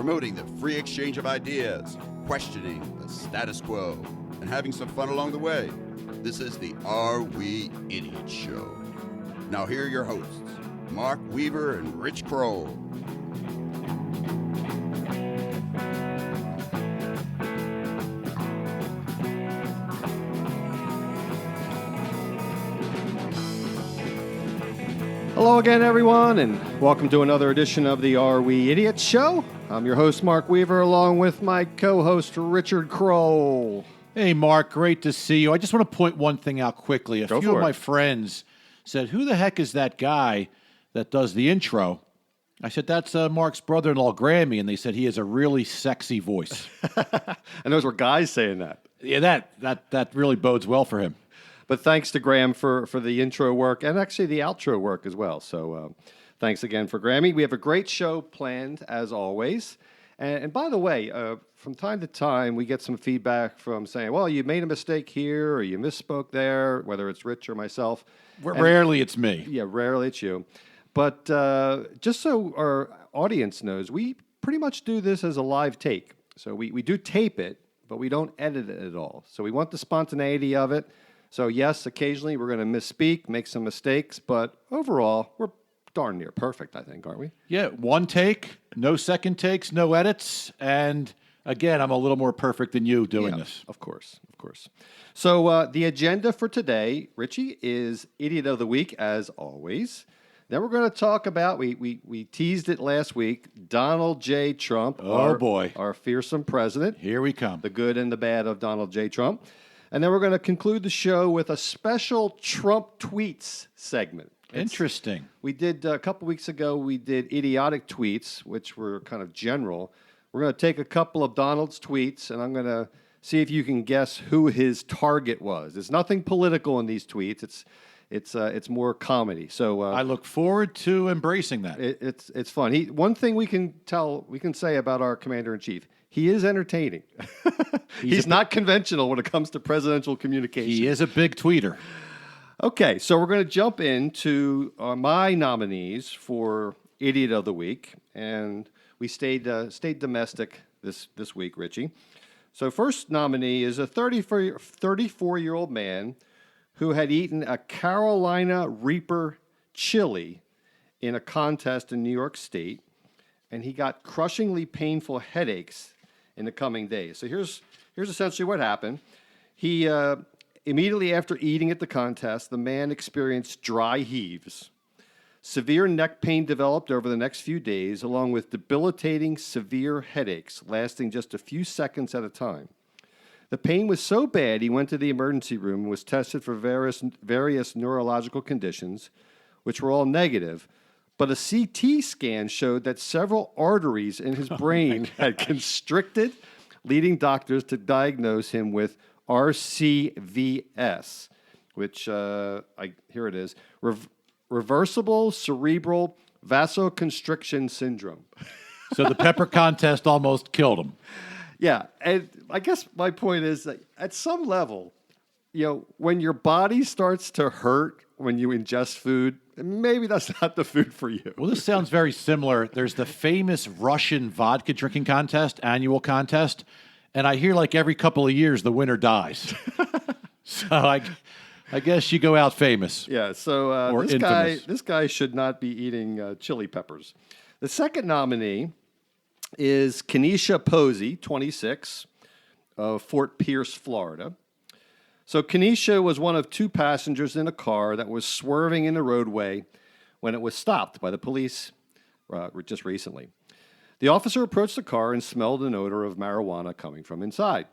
promoting the free exchange of ideas, questioning the status quo, and having some fun along the way. This is the Are We Idiots Show. Now here are your hosts, Mark Weaver and Rich Kroll. Hello again, everyone, and welcome to another edition of the Are We Idiots Show. I'm your host, Mark Weaver, along with my co-host, Richard Kroll. Hey, Mark, great to see you. I just want to point one thing out quickly. A few of my friends said, who the heck is that guy that does the intro? I said, that's Mark's brother-in-law, Grammy, and they said he has a really sexy voice. And those were guys saying that. Yeah, that really bodes well for him. But thanks to Graham for the intro work and actually the outro work as well. So thanks again for Grammy. We have a great show planned, as always. And by the way, from time to time, we get some feedback from saying, well, you made a mistake here or you misspoke there, whether it's Rich or myself. Rarely it's me. Yeah, rarely it's you. But just so our audience knows, we pretty much do this as a live take. So we do tape it, but we don't edit it at all. So we want the spontaneity of it. So yes, occasionally we're going to misspeak, make some mistakes, but overall, we're darn near perfect, I think, aren't we? Yeah, one take, no second takes, no edits, and again, I'm a little more perfect than you doing this. Of course. So the agenda for today, Richie, is Idiot of the Week, as always. Then we're going to talk about, we teased it last week, Donald J. Trump. Our fearsome president. Here we come. The good and the bad of Donald J. Trump. And then we're going to conclude the show with a special Trump tweets segment. Interesting. We did, a couple weeks ago, we did idiotic tweets, which were kind of general. We're going to take a couple of Donald's tweets, and I'm going to see if you can guess who his target was. There's nothing political in these tweets. It's more comedy. So I look forward to embracing that. It's fun. One thing we can say about our commander-in-chief, he is entertaining. He's not conventional when it comes to presidential communication. He is a big tweeter. Okay, so we're going to jump into my nominees for Idiot of the Week, and we stayed domestic this week, Richie. So first nominee is a 34-year-old man who had eaten a Carolina Reaper chili in a contest in New York State, and he got crushingly painful headaches in the coming days. So here's essentially what happened. He immediately after eating at the contest, the man experienced dry heaves. Severe neck pain developed over the next few days, along with debilitating severe headaches lasting just a few seconds at a time. The pain was so bad he went to the emergency room and was tested for various neurological conditions, which were all negative. But a CT scan showed that several arteries in his brain had constricted, leading doctors to diagnose him with RCVS, which, here it is, reversible cerebral vasoconstriction syndrome. So the pepper contest almost killed him. Yeah, and I guess my point is that at some level, when your body starts to hurt when you ingest food, maybe that's not the food for you. Well, this sounds very similar. There's the famous Russian vodka drinking contest, annual contest, and I hear like every couple of years the winner dies. So I guess you go out famous. Yeah, so this guy should not be eating chili peppers. The second nominee is Kenesha Posey, 26, of Fort Pierce, Florida. So Kenesha was one of two passengers in a car that was swerving in the roadway when it was stopped by the police just recently. The officer approached the car and smelled an odor of marijuana coming from inside.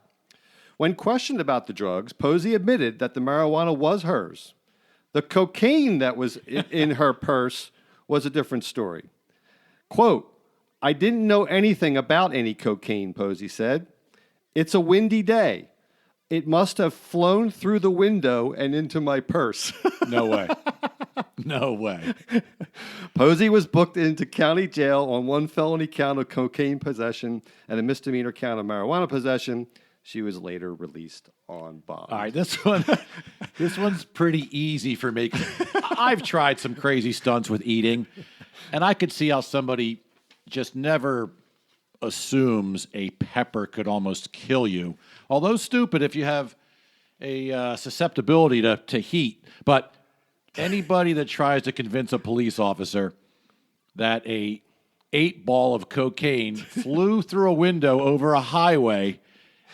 When questioned about the drugs, Posey admitted that the marijuana was hers. The cocaine that was in her purse was a different story. Quote, "I didn't know anything about any cocaine," Posey said. "It's a windy day. It must have flown through the window and into my purse." No way. No way. Posey was booked into county jail on one felony count of cocaine possession and a misdemeanor count of marijuana possession. She was later released on bond. All right, this one's pretty easy for me. I've tried some crazy stunts with eating, and I could see how somebody just never assumes a pepper could almost kill you. Although stupid if you have a susceptibility to heat. But anybody that tries to convince a police officer that a 8-ball of cocaine flew through a window over a highway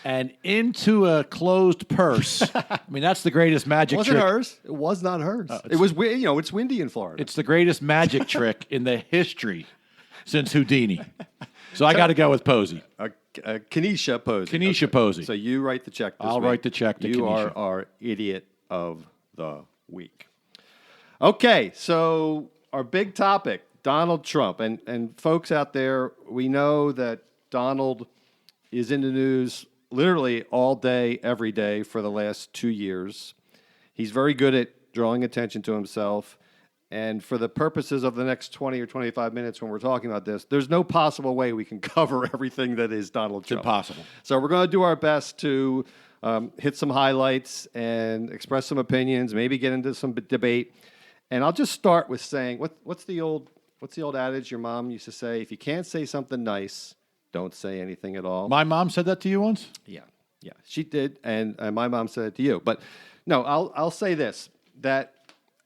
and into a closed purse. I mean, that's the greatest magic trick. It wasn't hers. It was not hers. It was, it's windy in Florida. It's the greatest magic trick in the history since Houdini. So I got to go with Posey. Kenesha Posey. Kenesha Posey. So you write the check this week. I'll write the check to You Kenesha. are our idiot of the week. Okay, so our big topic, Donald Trump. And folks out there, we know that Donald is in the news literally all day, every day for the last 2 years. He's very good at drawing attention to himself. And for the purposes of the next 20 or 25 minutes when we're talking about this, there's no possible way we can cover everything that is Donald Trump. It's impossible. So we're going to do our best to hit some highlights and express some opinions, maybe get into some debate. And I'll just start with saying, what's the old adage your mom used to say? If you can't say something nice, don't say anything at all. My mom said that to you once? Yeah, she did, and my mom said it to you. But no, I'll say this, that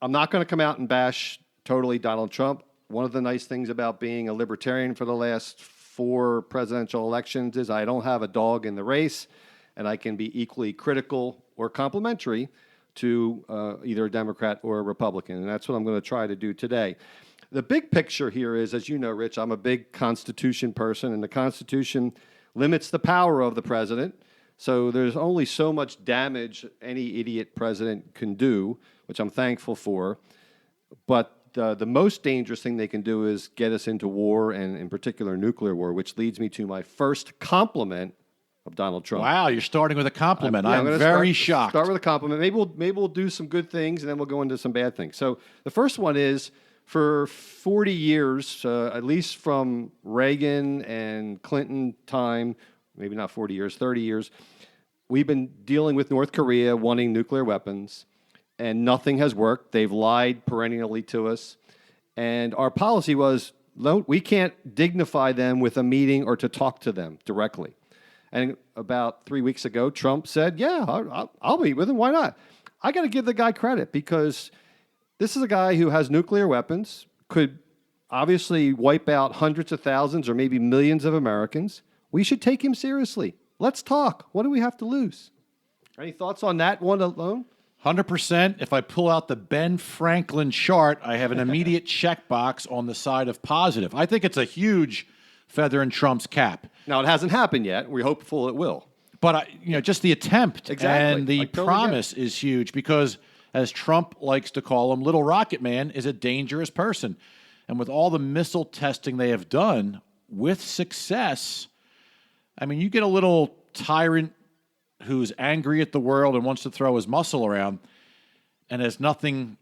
I'm not going to come out and bash totally Donald Trump. One of the nice things about being a libertarian for the last 4 presidential elections is I don't have a dog in the race, and I can be equally critical or complimentary to either a Democrat or a Republican, and that's what I'm going to try to do today. The big picture here is, as you know, Rich, I'm a big Constitution person, and the Constitution limits the power of the president. So there's only so much damage any idiot president can do, which I'm thankful for. But the most dangerous thing they can do is get us into war, and in particular nuclear war, which leads me to my first compliment of Donald Trump. Wow, you're starting with a compliment. I'm I'm very shocked. Start with a compliment. Maybe we'll do some good things, and then we'll go into some bad things. So the first one is, for 40 years, at least from Reagan and Clinton time, maybe not 40 years, 30 years, we've been dealing with North Korea wanting nuclear weapons, and nothing has worked. They've lied perennially to us. And our policy was, we can't dignify them with a meeting or to talk to them directly. And about 3 weeks ago, Trump said, yeah, I'll meet with him. Why not? I got to give the guy credit, because this is a guy who has nuclear weapons, could obviously wipe out hundreds of thousands or maybe millions of Americans. We should take him seriously. Let's talk. What do we have to lose? Any thoughts on that one alone? 100%. If I pull out the Ben Franklin chart, I have an immediate checkbox on the side of positive. I think it's a huge feather in Trump's cap. Now, it hasn't happened yet. We're hopeful it will. But, just the attempt and the totally promise is huge, because, as Trump likes to call him, Little Rocket Man is a dangerous person. And with all the missile testing they have done with success, I mean, you get a little tyrant who's angry at the world and wants to throw his muscle around and has nothing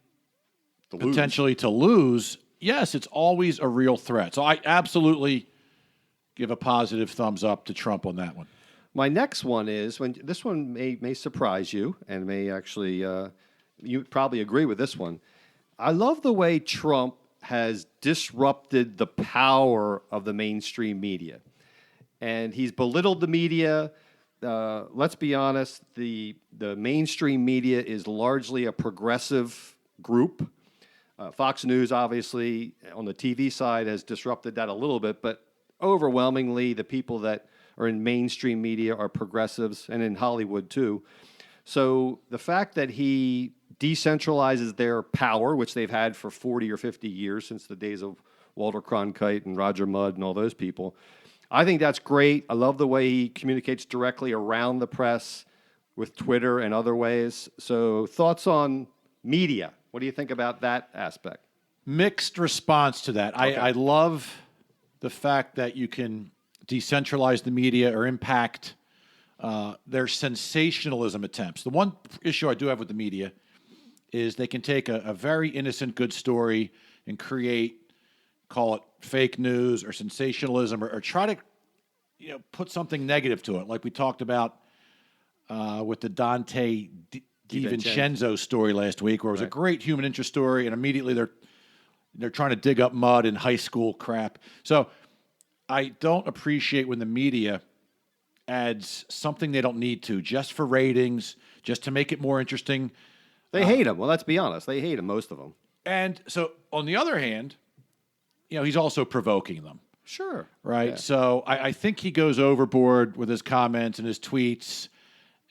potentially to lose. Yes, it's always a real threat. So I absolutely give a positive thumbs up to Trump on that one. My next one is, this one may surprise you, and may actually, you probably agree with this one. I love the way Trump has disrupted the power of the mainstream media. And he's belittled the media. Let's be honest, the mainstream media is largely a progressive group. Fox News, obviously, on the TV side has disrupted that a little bit, but overwhelmingly the people that are in mainstream media are progressives, and in Hollywood too. So the fact that he decentralizes their power, which they've had for 40 or 50 years, since the days of Walter Cronkite and Roger Mudd and all those people, I think that's great. I love the way he communicates directly around the press with Twitter and other ways. So thoughts on media? What do you think about that aspect? Mixed response to that. Okay. I love the fact that you can decentralize the media or impact their sensationalism attempts. The one issue I do have with the media is they can take a very innocent, good story and create, call it fake news or sensationalism, or try to put something negative to it, like we talked about with the Dante DiVincenzo story last week, where it was a great human interest story, and immediately they're trying to dig up mud in high school crap. So I don't appreciate when the media adds something they don't need to, just for ratings, just to make it more interesting. They hate him. Well, let's be honest. They hate him, most of them. And so, on the other hand, he's also provoking them. Sure. Right? Yeah. So, I think he goes overboard with his comments and his tweets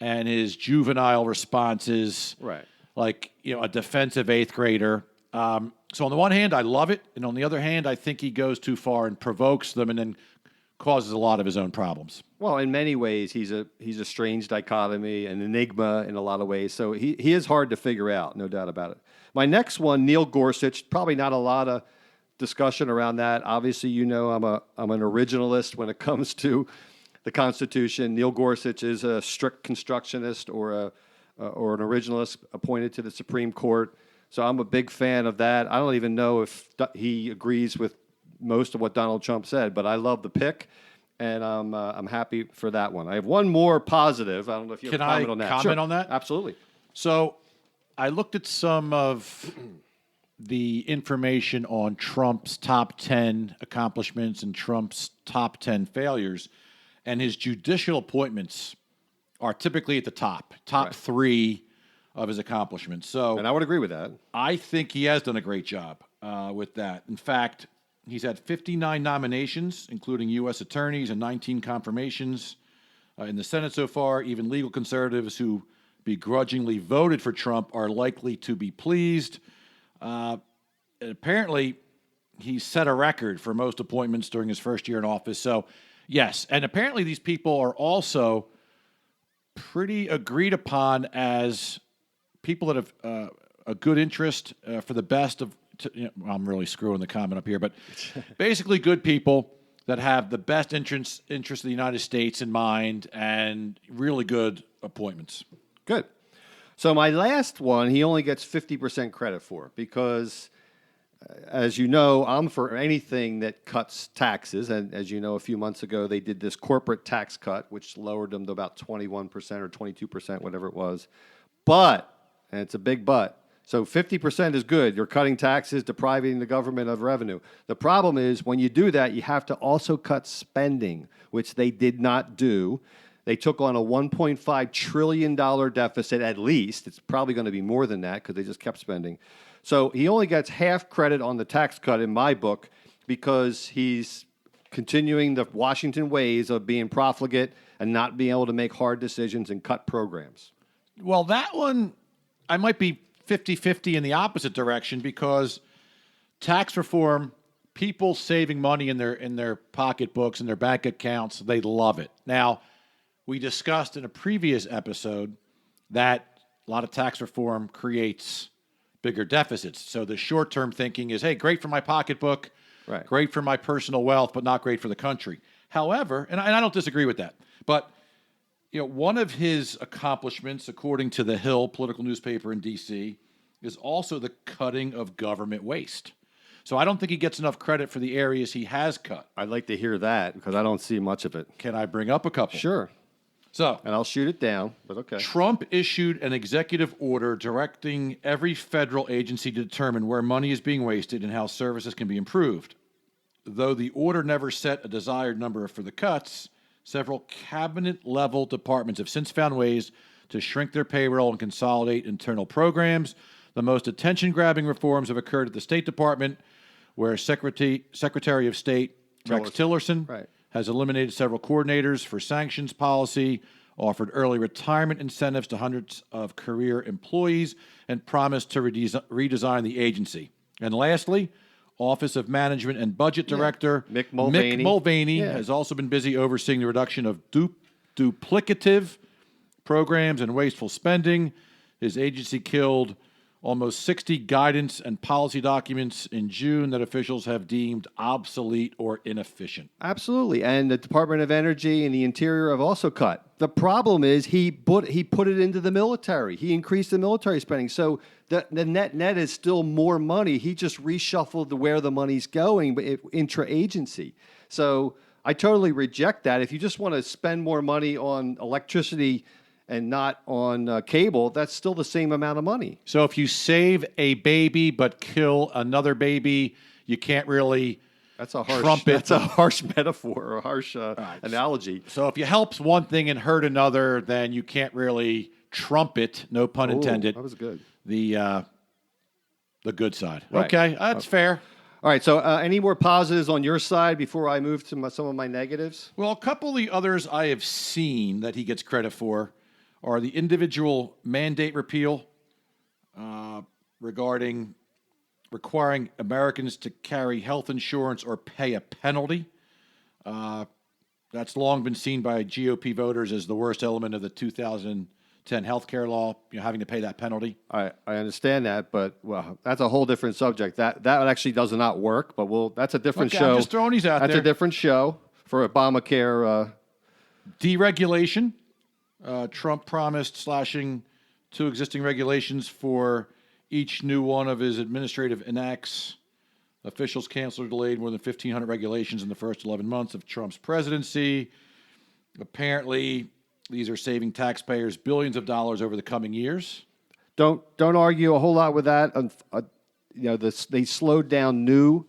and his juvenile responses. Right. Like, a defensive eighth grader. So, on the one hand, I love it. And on the other hand, I think he goes too far and provokes them and then causes a lot of his own problems. Well, in many ways, he's a strange dichotomy, an enigma in a lot of ways. So he is hard to figure out, no doubt about it. My next one, Neil Gorsuch, probably not a lot of discussion around that. Obviously, I'm an originalist when it comes to the Constitution. Neil Gorsuch is a strict constructionist or an originalist appointed to the Supreme Court. So I'm a big fan of that. I don't even know if he agrees with most of what Donald Trump said, but I love the pick, and I'm happy for that one. I have one more positive. I don't know if you have a comment on that. Can I comment on that? Absolutely. So I looked at some of the information on Trump's top 10 accomplishments and Trump's top 10 failures, and his judicial appointments are typically at the top right. 3 of his accomplishments. So, and I would agree with that. I think he has done a great job with that. In fact, he's had 59 nominations, including U.S. attorneys, and 19 confirmations in the Senate so far. Even legal conservatives who begrudgingly voted for Trump are likely to be pleased. Apparently, he set a record for most appointments during his first year in office. So, yes, and apparently these people are also pretty agreed upon as people that have a good interest for the best of. I'm really screwing the comment up here, but basically good people that have the best interest of the United States in mind and really good appointments. Good. So my last one, he only gets 50% credit for because, as you know, I'm for anything that cuts taxes. And as you know, a few months ago, they did this corporate tax cut, which lowered them to about 21% or 22%, whatever it was. But, and it's a big but, so 50% is good. You're cutting taxes, depriving the government of revenue. The problem is when you do that, you have to also cut spending, which they did not do. They took on a $1.5 trillion deficit at least. It's probably going to be more than that because they just kept spending. So he only gets half credit on the tax cut in my book because he's continuing the Washington ways of being profligate and not being able to make hard decisions and cut programs. Well, that one, I might be 50-50 in the opposite direction because tax reform, people saving money in their pocketbooks and their bank accounts, they love it. Now, we discussed in a previous episode that a lot of tax reform creates bigger deficits. So the short-term thinking is, hey, great for my pocketbook, right. Great for my personal wealth, but not great for the country. However, and I don't disagree with that, but one of his accomplishments, according to The Hill, political newspaper in D.C., is also the cutting of government waste. So I don't think he gets enough credit for the areas he has cut. I'd like to hear that because I don't see much of it. Can I bring up a couple? Sure. So, and I'll shoot it down, but okay. Trump issued an executive order directing every federal agency to determine where money is being wasted and how services can be improved. Though the order never set a desired number for the cuts, several cabinet-level departments have since found ways to shrink their payroll and consolidate internal programs. The most attention-grabbing reforms have occurred at the State Department, where Secretary of State Rex Tillerson has eliminated several coordinators for sanctions policy, offered early retirement incentives to hundreds of career employees, and promised to redesign the agency. And lastly, Office of Management and Budget Director Mick Mulvaney has also been busy overseeing the reduction of duplicative programs and wasteful spending. His agency killed almost 60 guidance and policy documents in June that officials have deemed obsolete or inefficient. Absolutely. And the Department of Energy and the Interior have also cut. The problem is he put it into the military. He increased the military spending. So the net is still more money. He just reshuffled where the money's going, but intra-agency. So I totally reject that. If you just want to spend more money on electricity and not on cable, that's still the same amount of money. So if you save a baby but kill another baby, you can't really That's a harsh. trumpet. That's a harsh metaphor or a harsh analogy. So if you helps one thing and hurt another, then you can't really trumpet, no pun intended. That was good. The good side. Right. Okay, that's fair. All right. So, any more positives on your side before I move to some of my negatives? Well, a couple of the others I have seen that he gets credit for are the individual mandate repeal regarding requiring Americans to carry health insurance or pay a penalty. That's long been seen by GOP voters as the worst element of the 2010 health care law, having to pay that penalty. I understand that, but well, that's a whole different subject. That actually does not work. But that's a different show. I'm just throwing these out That's there. a different show for Obamacare. Deregulation. Trump promised slashing 2 existing regulations for each new one of his administrative enacts. Officials canceled or delayed more than 1,500 regulations in the first 11 months of Trump's presidency. Apparently, these are saving taxpayers billions of dollars over the coming years. Don't argue a whole lot with that. They slowed down new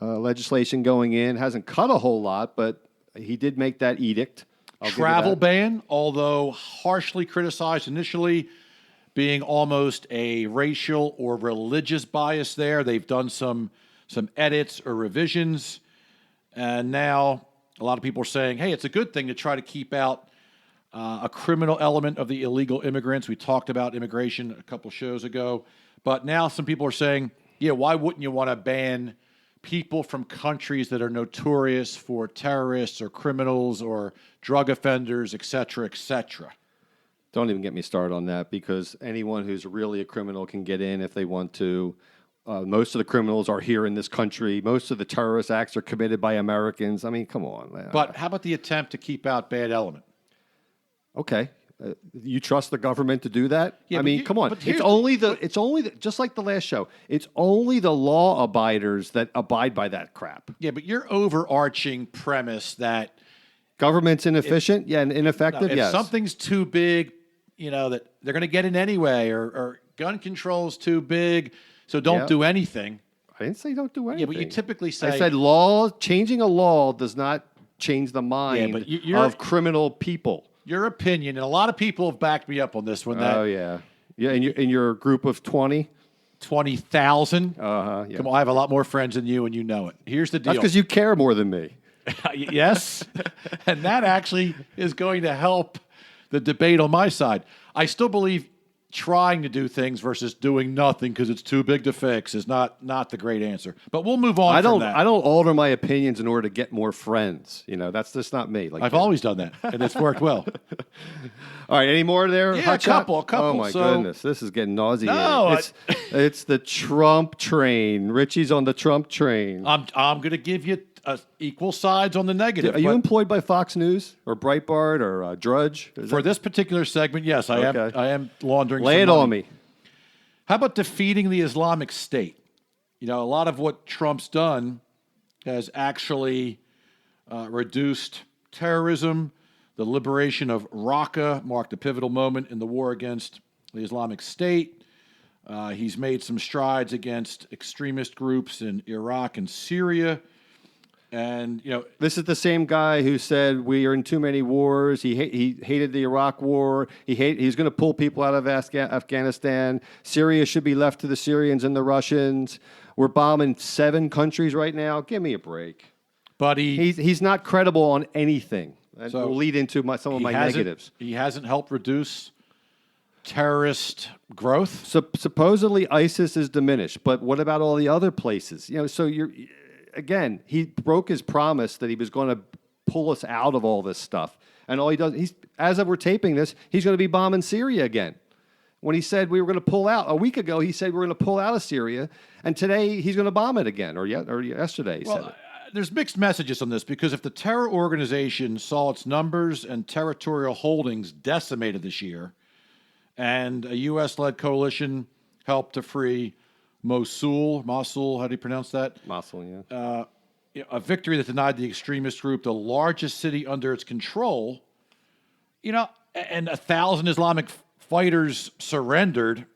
legislation going in. Hasn't cut a whole lot, but he did make that edict. Travel ban, although harshly criticized initially, being almost a racial or religious bias there. They've done some edits or revisions. And now a lot of people are saying, hey, it's a good thing to try to keep out a criminal element of the illegal immigrants. We talked about immigration a couple shows ago. But now some people are saying, yeah, why wouldn't you want to ban people from countries that are notorious for terrorists or criminals or drug offenders, et cetera, et cetera? Don't even get me started on that, because anyone who's really a criminal can get in if they want to. Most of the criminals are here in this country. Most of the terrorist acts are committed by Americans. I mean, come on. But how about the attempt to keep out bad element? Okay. You trust the government to do that? Yeah, I mean, come on. but It's only just like the last show. It's only the law abiders that abide by that crap. Yeah, but your overarching premise that Government's inefficient, and ineffective, if yes. something's too big, that they're going to get in anyway, or gun control's too big, so don't do anything. I didn't say don't do anything. Yeah, but you typically say... I said changing a law does not change the mind of criminal people. Your opinion, and a lot of people have backed me up on this one. That, oh, yeah. Yeah, in your group of 20? 20,000? Uh-huh, yeah. Come on, I have a lot more friends than you, and you know it. Here's the deal. That's because you care more than me. Yes, and that actually is going to help the debate on my side. I still believe trying to do things versus doing nothing because it's too big to fix is not the great answer. But we'll move on from that. I don't alter my opinions in order to get more friends. That's just not me. I've always done that, and it's worked well. All right, any more there? Yeah, a couple. Oh, my goodness. This is getting nauseating. No, it's the Trump train. Richie's on the Trump train. I'm going to give you equal sides on the negative. Are you employed by Fox News or Breitbart or Drudge? For this particular segment, yes, I am laundering. Lay it on me. How about defeating the Islamic State? A lot of what Trump's done has actually reduced terrorism. The liberation of Raqqa marked a pivotal moment in the war against the Islamic State. He's made some strides against extremist groups in Iraq and Syria. And, this is the same guy who said we are in too many wars. He hated the Iraq war. He's going to pull people out of Afghanistan. Syria should be left to the Syrians and the Russians. We're bombing 7 countries right now. Give me a break. But he's not credible on anything. That will lead into some of my negatives. He hasn't helped reduce terrorist growth. So supposedly ISIS is diminished, but what about all the other places? So again, he broke his promise that he was going to pull us out of all this stuff. And all he does, as of we're taping this, he's going to be bombing Syria again. When he said we were going to pull out, a week ago, he said we're going to pull out of Syria. And today, he's going to bomb it again, or yesterday he said it. There's mixed messages on this, because if the terror organization saw its numbers and territorial holdings decimated this year, and a U.S.-led coalition helped to free Mosul, how do you pronounce that? Mosul, yeah. A victory that denied the extremist group the largest city under its control, and 1,000 Islamic fighters surrendered.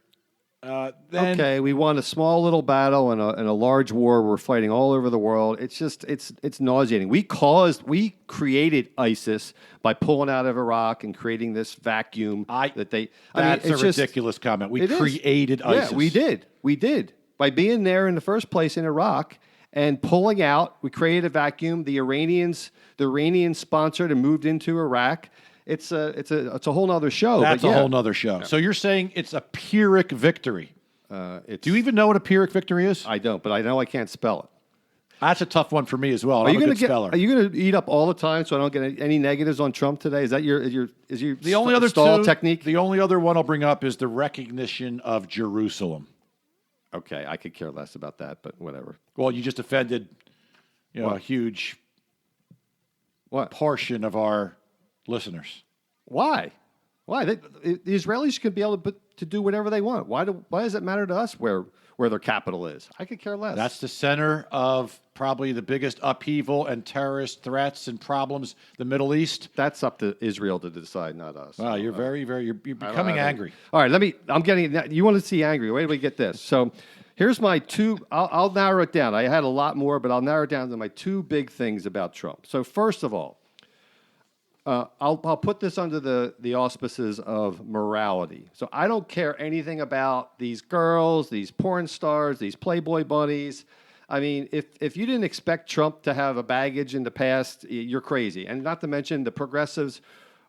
Then Okay, we won a small little battle and a large war. We're fighting all over the world. It's just it's nauseating. We created ISIS by pulling out of Iraq and creating this vacuum that they. That's it's a ridiculous comment. We it is. created ISIS. Yeah, we did by being there in the first place in Iraq and pulling out. We created a vacuum. The Iranians sponsored and moved into Iraq. It's a whole nother show. That's but a yeah. whole nother show. So you're saying it's a Pyrrhic victory. Do you even know what a Pyrrhic victory is? I don't, but I know I can't spell it. That's a tough one for me as well. Are I'm you a going good to speller. Are you going to eat up all the time so I don't get any negatives on Trump today? Is that your The only other stall technique? The only other one I'll bring up is the recognition of Jerusalem. Okay, I could care less about that, but whatever. Well, you just offended, a huge portion of our listeners. Why? The Israelis can be able to do whatever they want. Why does it matter to us where their capital is? I could care less. That's the center of probably the biggest upheaval and terrorist threats and problems, the Middle East. That's up to Israel to decide, not us. Wow, you're you're becoming angry. All right, I'm getting, you want to see angry. Wait till we get this. So here's my two, I'll narrow it down. I had a lot more, but I'll narrow it down to my two big things about Trump. So first of all, I'll put this under the auspices of morality. So I don't care anything about these girls, these porn stars, these Playboy bunnies. I mean, if you didn't expect Trump to have a baggage in the past, you're crazy. And not to mention the progressives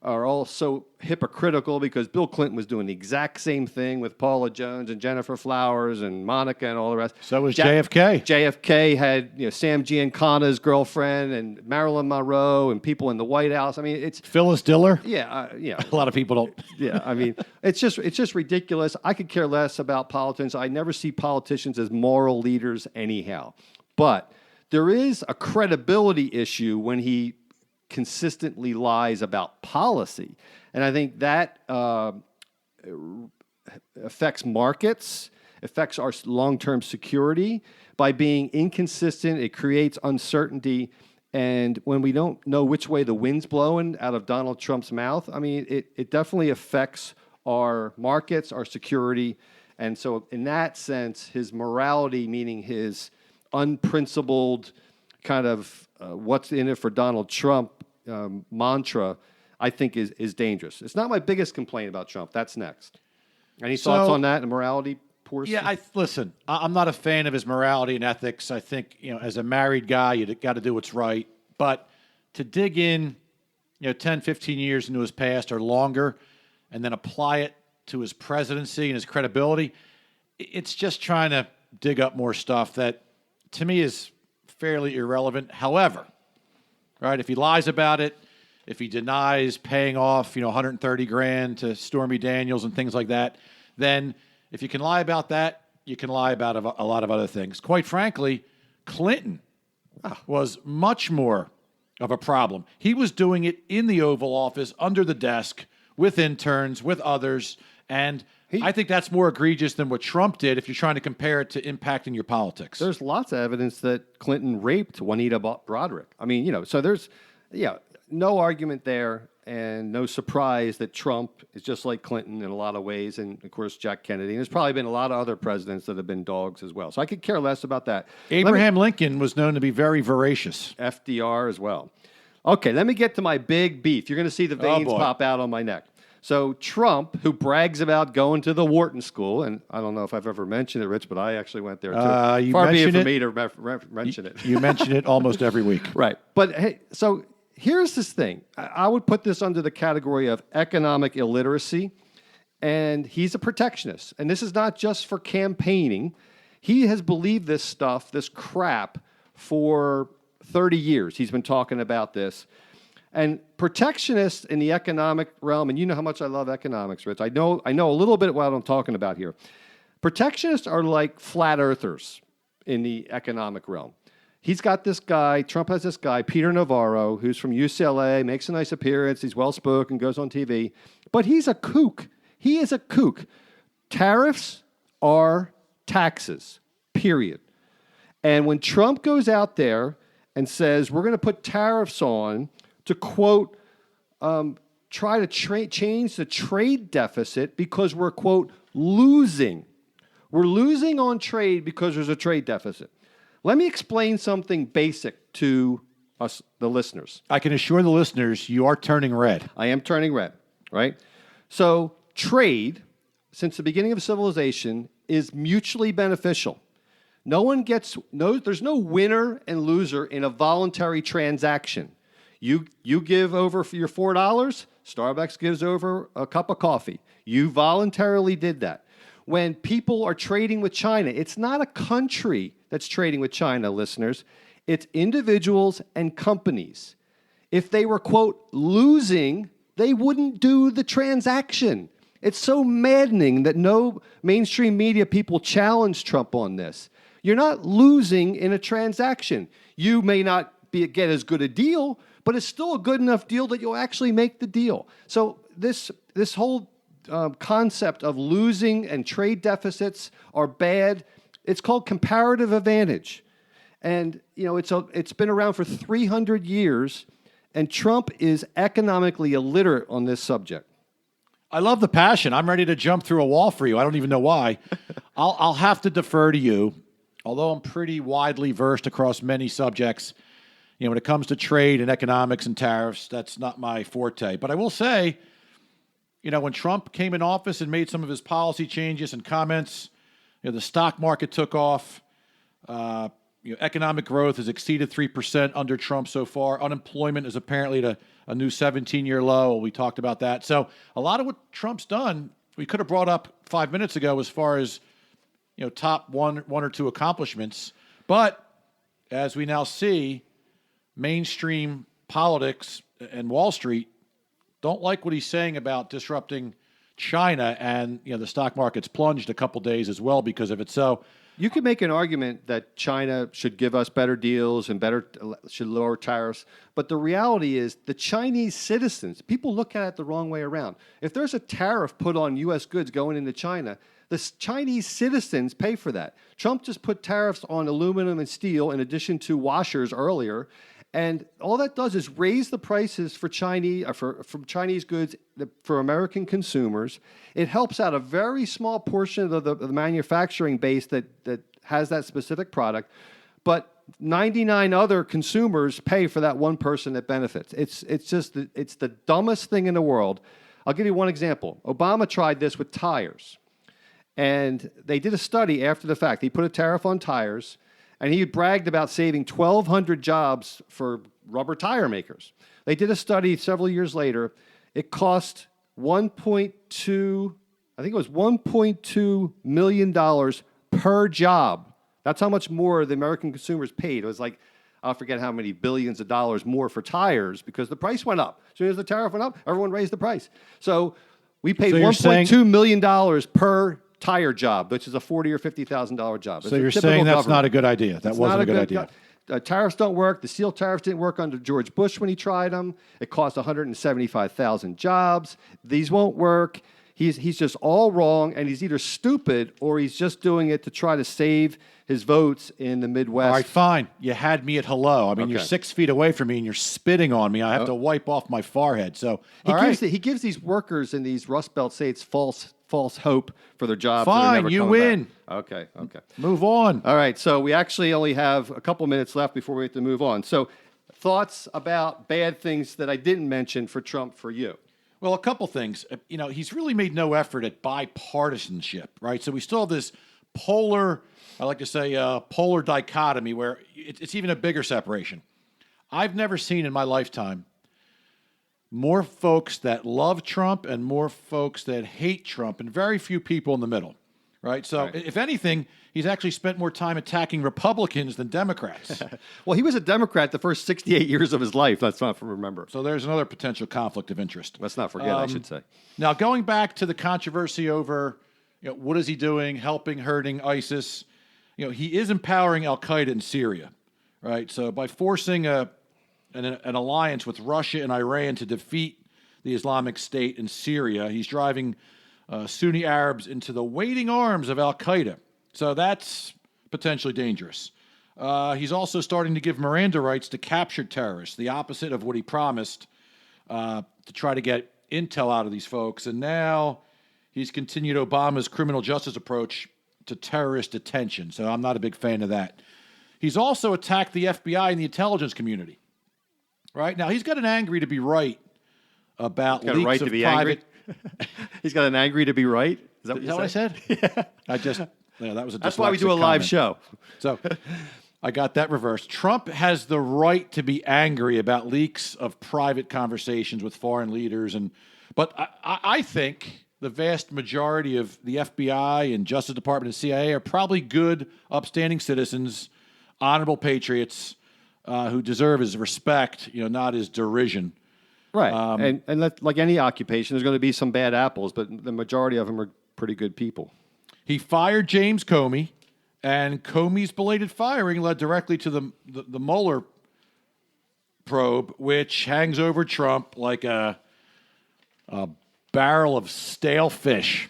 are all so hypocritical because Bill Clinton was doing the exact same thing with Paula Jones and Jennifer Flowers and Monica and all the rest. So was JFK. JFK had Sam Giancana's girlfriend and Marilyn Monroe and people in the White House. I mean, it's Phyllis Diller. yeah. A lot of people don't. Yeah, I mean, it's just ridiculous. I could care less about politicians. I never see politicians as moral leaders anyhow. But there is a credibility issue when he consistently lies about policy. And I think that affects markets, affects our long-term security. By being inconsistent, it creates uncertainty. And when we don't know which way the wind's blowing out of Donald Trump's mouth, I mean, it definitely affects our markets, our security. And so in that sense, his morality, meaning his unprincipled kind of what's in it for Donald Trump mantra, I think is dangerous. It's not my biggest complaint about Trump. That's next. Any thoughts on that and morality portion? Yeah, listen, I'm not a fan of his morality and ethics. I think, as a married guy, you got to do what's right. But to dig in, 10, 15 years into his past or longer and then apply it to his presidency and his credibility, it's just trying to dig up more stuff that, to me, is fairly irrelevant. However, right, if he lies about it, if he denies paying off, $130,000 to Stormy Daniels and things like that, then if you can lie about that, you can lie about a lot of other things. Quite frankly, Clinton was much more of a problem. He was doing it in the Oval Office, under the desk, with interns, with others, and I think that's more egregious than what Trump did if you're trying to compare it to impacting your politics. There's lots of evidence that Clinton raped Juanita Broderick. I mean, so there's, no argument there and no surprise that Trump is just like Clinton in a lot of ways, and, of course, Jack Kennedy. And there's probably been a lot of other presidents that have been dogs as well. So I could care less about that. Abraham Lincoln was known to be very voracious. FDR as well. Okay, let me get to my big beef. You're going to see the veins pop out on my neck. So Trump, who brags about going to the Wharton School, and I don't know if I've ever mentioned it, Rich, but I actually went there too. Far be it for me to mention it. You mention it almost every week. Right. But hey, so here's this thing. I would put this under the category of economic illiteracy, and he's a protectionist. And this is not just for campaigning. He has believed this stuff, this crap, for 30 years. He's been talking about this. And protectionists in the economic realm, and you know how much I love economics, Rich. I know a little bit what I'm talking about here. Protectionists are like flat earthers in the economic realm. He's got this guy, Trump has this guy, Peter Navarro, who's from UCLA, makes a nice appearance, he's well-spoken, goes on TV, but he's a kook. He is a kook. Tariffs are taxes, period. And when Trump goes out there and says, we're going to put tariffs on to, quote, try to change the trade deficit because we're, quote, losing. We're losing on trade because there's a trade deficit. Let me explain something basic to us, the listeners. I can assure the listeners you are turning red. I am turning red, right? So trade, since the beginning of civilization, is mutually beneficial. There's no winner and loser in a voluntary transaction. You give over for your $4, Starbucks gives over a cup of coffee. You voluntarily did that. When people are trading with China, it's not a country that's trading with China, listeners. It's individuals and companies. If they were, quote, losing, they wouldn't do the transaction. It's so maddening that no mainstream media people challenge Trump on this. You're not losing in a transaction. You may not get as good a deal, but it's still a good enough deal that you'll actually make the deal. So this whole concept of losing and trade deficits are bad. It's called comparative advantage. And it's been around for 300 years, and Trump is economically illiterate on this subject. I love the passion. I'm ready to jump through a wall for you. I don't even know why. I'll have to defer to you, although I'm pretty widely versed across many subjects. When it comes to trade and economics and tariffs, that's not my forte. But I will say, when Trump came in office and made some of his policy changes and comments, the stock market took off. Economic growth has exceeded 3% under Trump so far. Unemployment is apparently at a new 17-year low. We talked about that. So a lot of what Trump's done, we could have brought up 5 minutes ago as far as top one or two accomplishments. But as we now see, mainstream politics and Wall Street don't like what he's saying about disrupting China, and the stock market's plunged a couple days as well because of it. So you could make an argument that China should give us better deals and should lower tariffs, but the reality is the Chinese citizens, people look at it the wrong way around. If there's a tariff put on U.S. goods going into China, the Chinese citizens pay for that. Trump just put tariffs on aluminum and steel in addition to washers earlier, and all that does is raise the prices for Chinese goods for American consumers. It helps out a very small portion of the manufacturing base that has that specific product, but 99 other consumers pay for that one person that benefits. It's the dumbest thing in the world. I'll give you one example. Obama tried this with tires, and they did a study after the fact. He put a tariff on tires, and he bragged about saving 1,200 jobs for rubber tire makers. They did a study several years later. It cost $1.2 million per job. That's how much more the American consumers paid. It was like, I forget how many billions of dollars more for tires because the price went up. As soon as the tariff went up, everyone raised the price. So we paid $1.2 million per tire job, which is a $40,000 or $50,000 job. So you're saying that's not a good idea. That wasn't a good idea. Tariffs don't work. The steel tariffs didn't work under George Bush when he tried them. It cost 175,000 jobs. These won't work. He's just all wrong, and he's either stupid or he's just doing it to try to save his votes in the Midwest. All right, fine. You had me at hello. I mean, You're 6 feet away from me, and you're spitting on me. I have to wipe off my forehead. So he gives these workers in these Rust Belt states false hope for their jobs. Fine, you win. Back. Okay. Move on. All right, so we actually only have a couple minutes left before we have to move on. So thoughts about bad things that I didn't mention for Trump for you? Well, a couple things. He's really made no effort at bipartisanship, right? So we still have this polar dichotomy where it's even a bigger separation. I've never seen in my lifetime more folks that love Trump and more folks that hate Trump, and very few people in the middle, right? So if anything, he's actually spent more time attacking Republicans than Democrats. Well, he was a Democrat the first 68 years of his life. Let's not remember. So there's another potential conflict of interest. Let's not forget, I should say. Now, going back to the controversy over what is he doing, helping, hurting ISIS, he is empowering Al-Qaeda in Syria, right? So by forcing an alliance with Russia and Iran to defeat the Islamic State in Syria, he's driving Sunni Arabs into the waiting arms of Al-Qaeda. So that's potentially dangerous. He's also starting to give Miranda rights to captured terrorists, the opposite of what he promised, to try to get intel out of these folks. And now he's continued Obama's criminal justice approach to terrorist detention. So I'm not a big fan of that. He's also attacked the FBI and the intelligence community. Right? Now, he's got an angry to be right about leaks right of to be private... angry? He's got an angry to be right? Is that what I said? Yeah. I just... Yeah, that was a That's why we do a live show. So I got that reversed. Trump has the right to be angry about leaks of private conversations with foreign leaders. But I think the vast majority of the FBI and Justice Department and CIA are probably good, upstanding citizens, honorable patriots who deserve his respect, not his derision. Right. And like any occupation, there's going to be some bad apples, but the majority of them are pretty good people. He fired James Comey, and Comey's belated firing led directly to the Mueller probe, which hangs over Trump like a barrel of stale fish.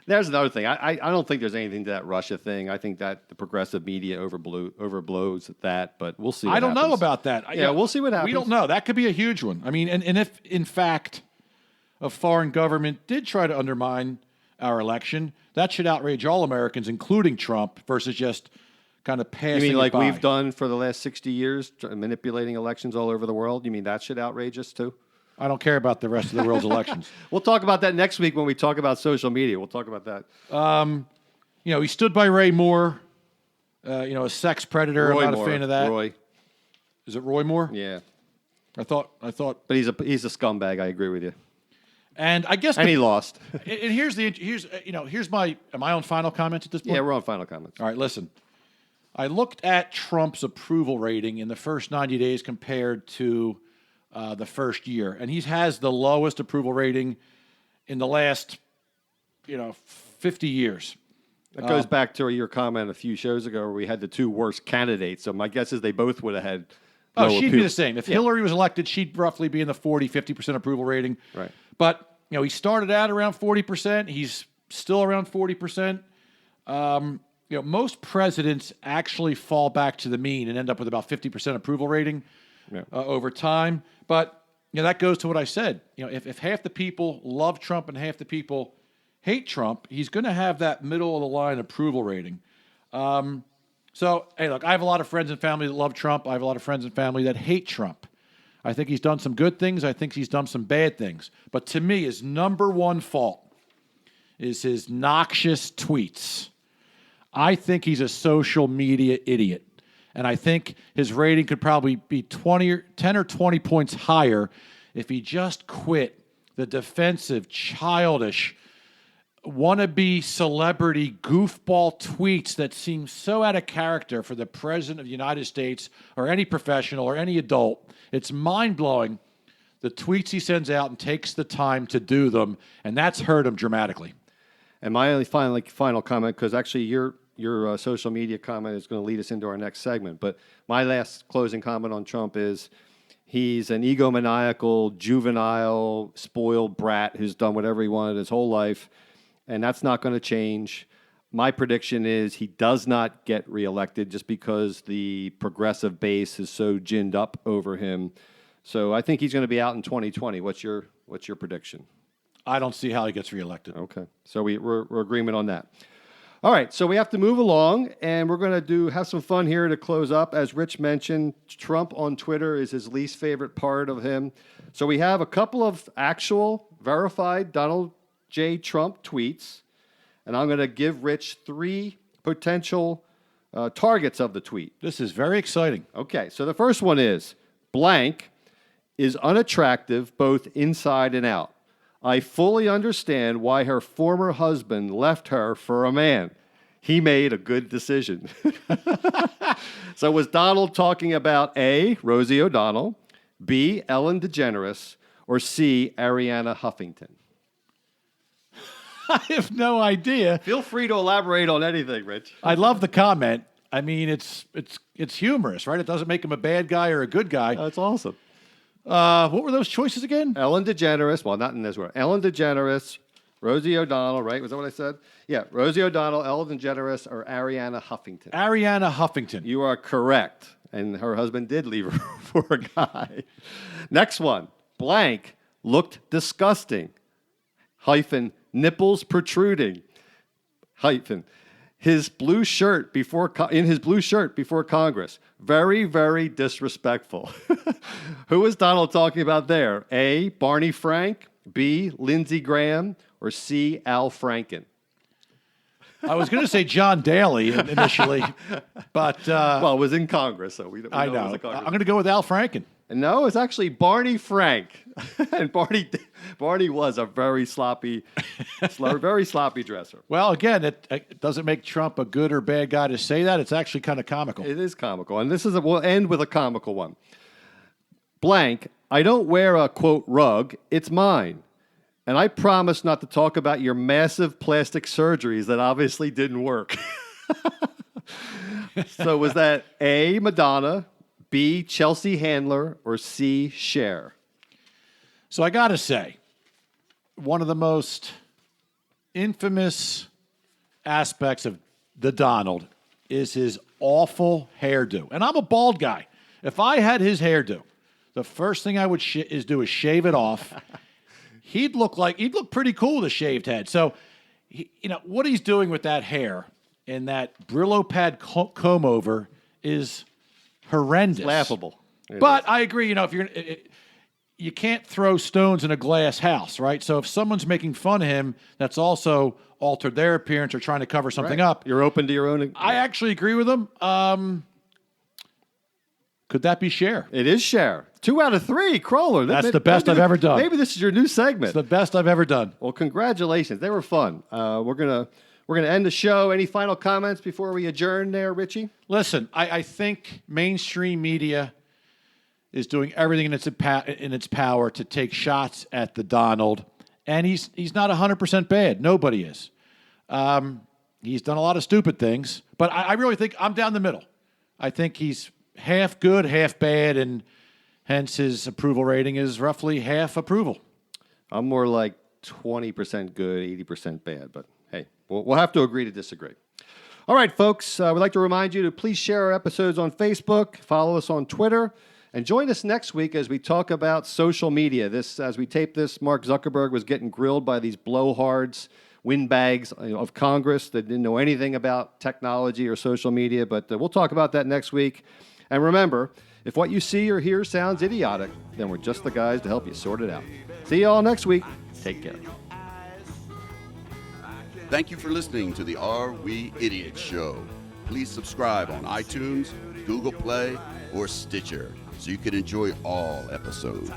There's another thing. I don't think there's anything to that Russia thing. I think that the progressive media overblows that, but we'll see. I don't know about that. Yeah, we'll see what happens. We don't know. That could be a huge one. I mean, and if, in fact, a foreign government did try to undermine our election, that should outrage all Americans, including Trump, versus just kind of passing You mean like it by. we've done for the last 60 years, manipulating elections all over the world? You mean that should outrage us too? I don't care about the rest of the world's elections. We'll talk about that next week when we talk about social media. We'll talk about that. He stood by Ray Moore, a sex predator. Roy I'm not Moore. a fan of that. Roy. Is it Roy Moore? Yeah. I thought. But he's a scumbag. I agree with you. And I guess he lost. And here's my own final comments at this point. Yeah, we're on final comments. All right, listen. I looked at Trump's approval rating in the first 90 days compared to the first year, and he has the lowest approval rating in the last 50 years. That goes back to your comment a few shows ago where we had the two worst candidates. So my guess is they both would have had. She'd be the same. If Hillary was elected, she'd roughly be in the 50% approval rating. Right. But he started out around 40%. He's still around 40%. Most presidents actually fall back to the mean and end up with about 50% approval rating over time. But that goes to what I said. If half the people love Trump and half the people hate Trump, he's going to have that middle of the line approval rating. So, hey, look, I have a lot of friends and family that love Trump. I have a lot of friends and family that hate Trump. I think he's done some good things. I think he's done some bad things. But to me, his number one fault is his noxious tweets. I think he's a social media idiot. And I think his rating could probably be 10 or 20 points higher if he just quit the defensive, childish, wannabe celebrity goofball tweets that seem so out of character for the President of the United States or any professional or any adult. It's mind-blowing, the tweets he sends out and takes the time to do them, and that's hurt him dramatically. And my only final comment, because actually your social media comment is going to lead us into our next segment, but my last closing comment on Trump is he's an egomaniacal, juvenile, spoiled brat who's done whatever he wanted his whole life, and that's not going to change. My prediction is he does not get reelected just because the progressive base is so ginned up over him. So I think he's going to be out in 2020. What's your prediction? I don't see how he gets reelected. Okay, so we're agreement on that. All right, so we have to move along, and we're going to have some fun here to close up. As Rich mentioned, Trump on Twitter is his least favorite part of him. So we have a couple of actual verified Donald J. Trump tweets, and I'm going to give Rich 3 potential targets of the tweet. This is very exciting. Okay, so the first one is, blank is unattractive both inside and out. I fully understand why her former husband left her for a man. He made a good decision. So was Donald talking about A, Rosie O'Donnell, B, Ellen DeGeneres, or C, Arianna Huffington? I have no idea. Feel free to elaborate on anything, Rich. I love the comment. I mean, it's humorous, right? It doesn't make him a bad guy or a good guy. That's awesome. What were those choices again? Ellen DeGeneres. Well, not in this word. Ellen DeGeneres, Rosie O'Donnell, right? Was that what I said? Yeah, Rosie O'Donnell, Ellen DeGeneres, or Arianna Huffington. Arianna Huffington. You are correct. And her husband did leave her for a guy. Next one. Blank looked disgusting. Hyphen, nipples protruding. Hyphen. his blue shirt before Congress. Very, very disrespectful. Who is Donald talking about there? A, Barney Frank, B, Lindsey Graham, or C, Al Franken? I was going to say John Daly initially, but well, it was in Congress, so we I know. I'm going to go with Al Franken. No, it's actually Barney Frank, and Barney was a very sloppy dresser. Well, again, it doesn't make Trump a good or bad guy to say that. It's actually kind of comical. It is comical, and we'll end with a comical one. Blank, I don't wear a, quote, rug, it's mine. And I promise not to talk about your massive plastic surgeries that obviously didn't work. So was that A, Madonna, B, Chelsea Handler, or C, Cher? So I got to say, one of the most infamous aspects of the Donald is his awful hairdo. And I'm a bald guy. If I had his hairdo, the first thing I would do is shave it off. He'd look pretty cool with a shaved head. So, what he's doing with that hair and that Brillo pad comb over is horrendous. It's laughable. But I agree, if you can't throw stones in a glass house, right? So if someone's making fun of him, that's also altered their appearance or trying to cover something up. You're open to your own. I actually agree with him. Could that be Cher? It is Cher. 2 out of 3, Kroller. That's the best I've ever done. Maybe this is your new segment. It's the best I've ever done. Well, congratulations. They were fun. We're gonna end the show. Any final comments before we adjourn there, Richie? Listen, I think mainstream media is doing everything in its power to take shots at the Donald, and he's not 100% bad. Nobody is. He's done a lot of stupid things, but I really think I'm down the middle. I think he's half good, half bad, and hence his approval rating is roughly half approval. I'm more like 20% good, 80% bad, but hey, we'll have to agree to disagree. All right, folks, we'd like to remind you to please share our episodes on Facebook, follow us on Twitter, and join us next week as we talk about social media. As we tape this, Mark Zuckerberg was getting grilled by these blowhards, windbags of Congress that didn't know anything about technology or social media, but we'll talk about that next week. And remember, if what you see or hear sounds idiotic, then we're just the guys to help you sort it out. See you all next week. Take care. Thank you for listening to the Are We Idiots Show. Please subscribe on iTunes, Google Play, or Stitcher so you can enjoy all episodes.